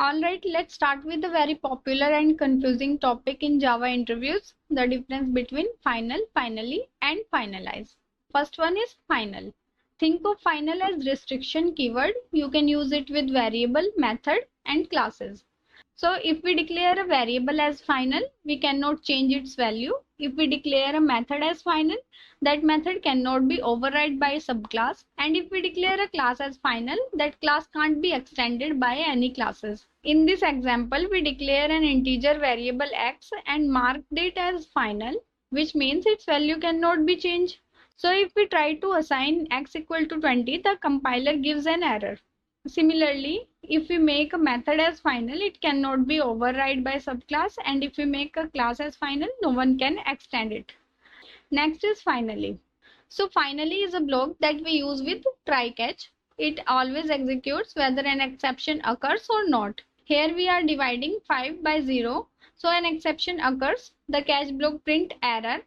Alright, let's start with the very popular and confusing topic in Java interviews, the difference between final, finally and finalize. First one is final. Think of final as restriction keyword. You can use it with variable, method and classes. So if we declare a variable as final, we cannot change its value. If we declare a method as final, that method cannot be overridden by a subclass. And if we declare a class as final, that class can't be extended by any classes. In this example, we declare an integer variable x and marked it as final, which means its value cannot be changed. So if we try to assign x equal to 20, the compiler gives an error. Similarly, if we make a method as final, it cannot be overridden by subclass, and if we make a class as final, no one can extend it. Next is finally. So finally is a block that we use with try catch. It always executes whether an exception occurs or not. Here we are dividing 5 by 0. So an exception occurs, the catch block print error,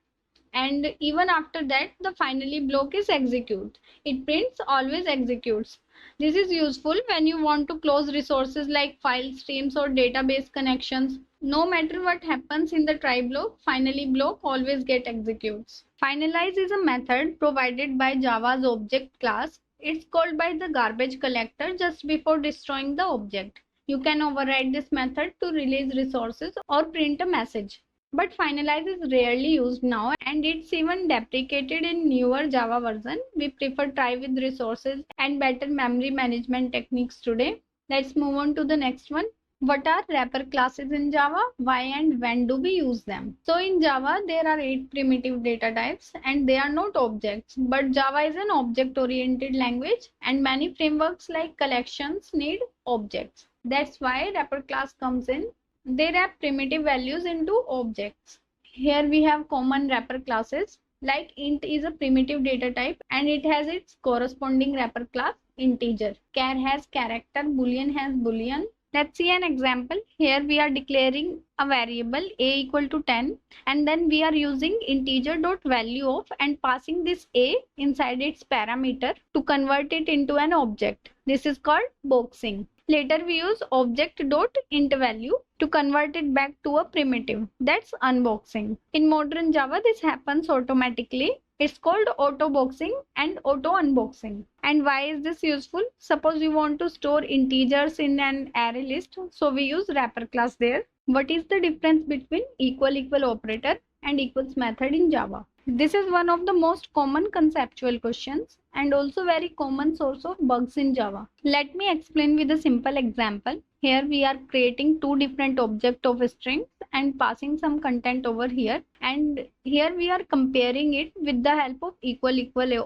and even after that the finally block is executed. It prints always executes. This is useful when you want to close resources like file streams or database connections. No matter what happens in the try block, finally block always get executes. Finalize is a method provided by Java's object class. It's called by the garbage collector just before destroying the object. You can override this method to release resources or print a message. But finalize is rarely used now, and it's even deprecated in newer Java version. We prefer try with resources and better memory management techniques today. Let's move on to the next one. What are wrapper classes in Java? Why and when do we use them? So in Java, there are 8 primitive data types and they are not objects. But Java is an object-oriented language and many frameworks like collections need objects. That's why wrapper class comes in. They wrap primitive values into objects. Here we have common wrapper classes like int is a primitive data type and it has its corresponding wrapper class integer. Char has character, boolean has boolean. Let's see an example. Here we are declaring a variable a equal to 10 and then we are using integer dot value of and passing this a inside its parameter to convert it into an object. This is called boxing. Later we use object.intValue to convert it back to a primitive. That's unboxing. In modern Java, this happens automatically. It's called auto boxing and auto unboxing. And why is this useful? Suppose you want to store integers in an array list, so we use wrapper class there. What is the difference between equal operator and equals method in Java? This is one of the most common conceptual questions and also very common source of bugs in Java. Let me explain with a simple example. Here we are creating two different objects of strings and passing some content over here, and here we are comparing it with the help of equal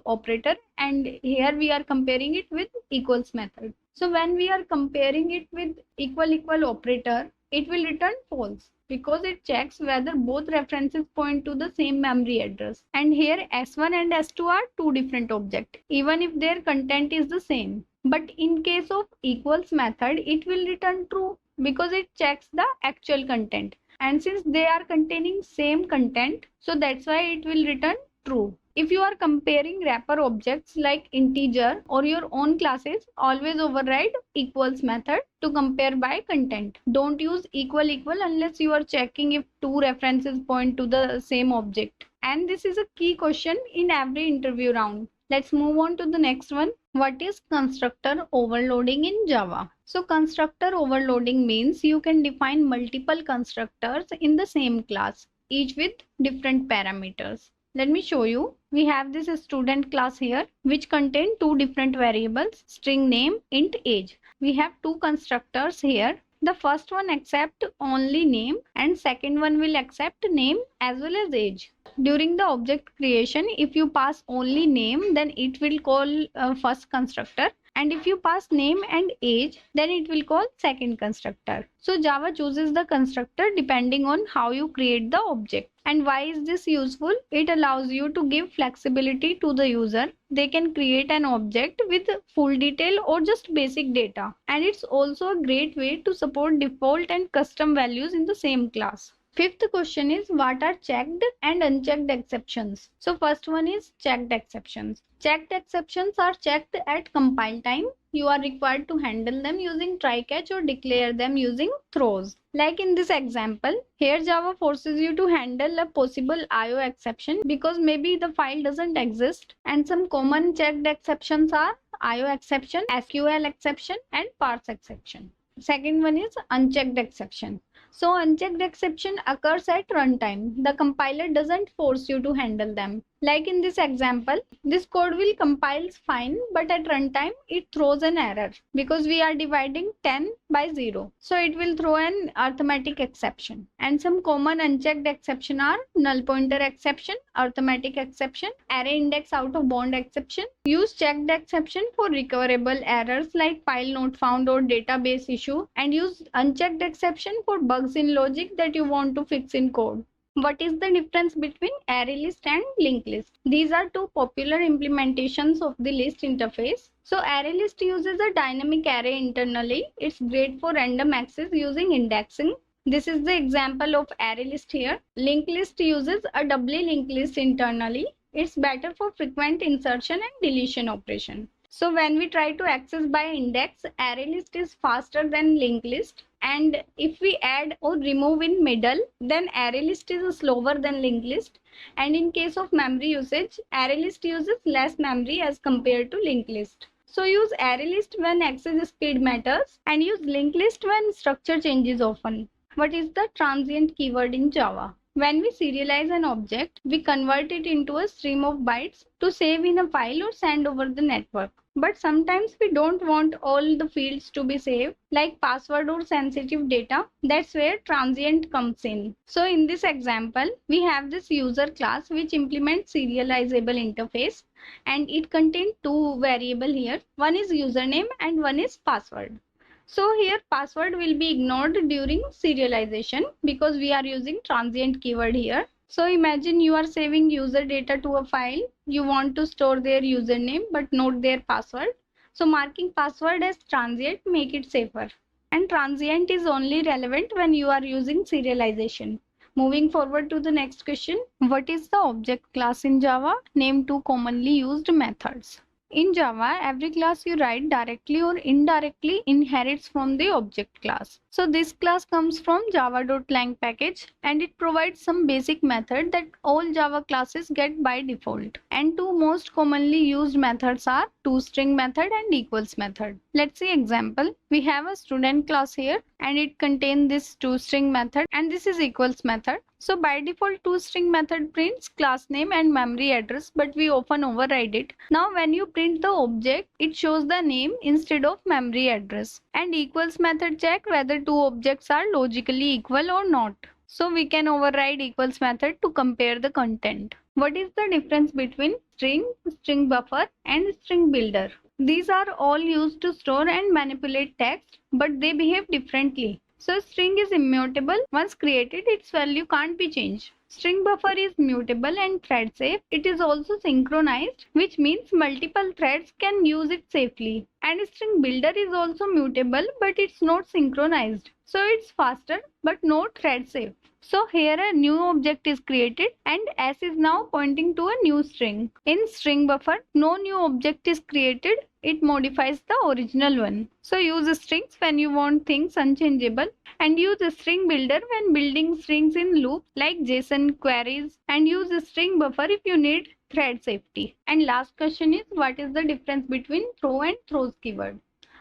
operator, and here we are comparing it with equals method. So when we are comparing it with equal operator, it will return false because it checks whether both references point to the same memory address. And here S1 and S2 are two different objects, even if their content is the same. But in case of equals method, it will return true because it checks the actual content. And since they are containing same content, so that's why it will return true. If you are comparing wrapper objects like integer or your own classes, always override equals method to compare by content. Don't use equal unless you are checking if two references point to the same object. And this is a key question in every interview round. Let's move on to the next one. What is constructor overloading in Java? So constructor overloading means you can define multiple constructors in the same class, each with different parameters. Let me show you. We have this student class here which contain two different variables, string name, int age. We have two constructors here. The first one accept only name and second one will accept name as well as age. During the object creation, if you pass only name, then it will call first constructor. And if you pass name and age, then it will call second constructor. So Java chooses the constructor depending on how you create the object. And why is this useful? It allows you to give flexibility to the user. They can create an object with full detail or just basic data. And it's also a great way to support default and custom values in the same class. Fifth question is what are checked and unchecked exceptions? So first one is checked exceptions. Checked exceptions are checked at compile time. You are required to handle them using try catch or declare them using throws. Like in this example, here Java forces you to handle a possible IO exception because maybe the file doesn't exist, and some common checked exceptions are IO exception, SQL exception, and parse exception. Second one is unchecked exception. So unchecked exception occurs at runtime. The compiler doesn't force you to handle them. Like in this example, this code will compile fine, but at runtime it throws an error because we are dividing 10 by 0. So it will throw an arithmetic exception. And some common unchecked exception are null pointer exception, arithmetic exception, array index out of bound exception. Use checked exception for recoverable errors like file not found or database issue, and use unchecked exception for bugs in logic that you want to fix in code. What is the difference between ArrayList and LinkedList? These are two popular implementations of the list interface. So ArrayList uses a dynamic array internally. It's great for random access using indexing. This is the example of ArrayList here. LinkedList uses a doubly linked list internally. It's better for frequent insertion and deletion operation. So when we try to access by index, ArrayList is faster than LinkedList. And if we add or remove in middle, then ArrayList is slower than LinkedList. And in case of memory usage, ArrayList uses less memory as compared to LinkedList. So use ArrayList when access speed matters and use LinkedList when structure changes often. What is the transient keyword in Java? When we serialize an object, we convert it into a stream of bytes to save in a file or send over the network. But sometimes we don't want all the fields to be saved, like password or sensitive data. That's where transient comes in. So in this example, we have this user class which implements serializable interface, and it contains two variables here. One is username and one is password. So here password will be ignored during serialization because we are using transient keyword here. So imagine you are saving user data to a file. You want to store their username but not their password. So marking password as transient make it safer. And transient is only relevant when you are using serialization. Moving forward to the next question. What is the object class in Java? Name two commonly used methods. In Java, every class you write directly or indirectly inherits from the object class. So this class comes from java.lang package, and it provides some basic method that all Java classes get by default. And two most commonly used methods are toString method and equals method. Let's see example. We have a student class here and it contains this toString method, and this is equals method. So by default toString method prints class name and memory address, but we often override it. Now when you print the object, it shows the name instead of memory address. And equals method check whether two objects are logically equal or not. So we can override equals method to compare the content. What is the difference between string, StringBuffer, and StringBuilder? These are all used to store and manipulate text, but they behave differently. So string is immutable. Once created, its value can't be changed. StringBuffer is mutable and thread safe. It is also synchronized, which means multiple threads can use it safely. And StringBuilder is also mutable, but it's not synchronized. So it's faster, but not thread safe. So here a new object is created and S is now pointing to a new string. In StringBuffer, no new object is created. It modifies the original one. So use strings when you want things unchangeable, and use StringBuilder when building strings in loops like JSON queries, and use StringBuffer if you need thread safety. And last question is, what is the difference between throw and throws keyword?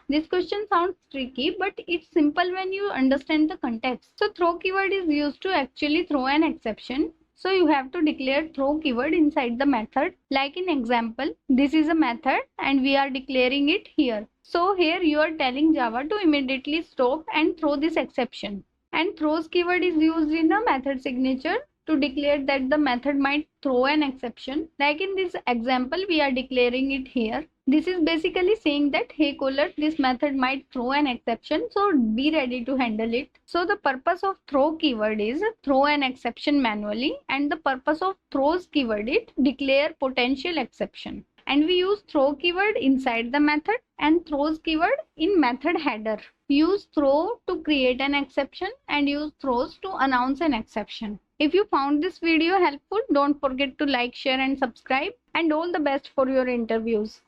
This question sounds tricky, but it's simple when you understand the context. So throw keyword is used to actually throw an exception. So you have to declare throw keyword inside the method. Like in example, this is a method and we are declaring it here. So here you are telling Java to immediately stop and throw this exception. And throws keyword is used in a method signature to declare that the method might throw an exception. Like in this example, we are declaring it here. This is basically saying that, hey caller, this method might throw an exception, so be ready to handle it. So the purpose of throw keyword is throw an exception manually, and the purpose of throws keyword is declare potential exception. And we use throw keyword inside the method and throws keyword in method header. Use throw to create an exception and use throws to announce an exception. If you found this video helpful, don't forget to like, share and subscribe, and all the best for your interviews.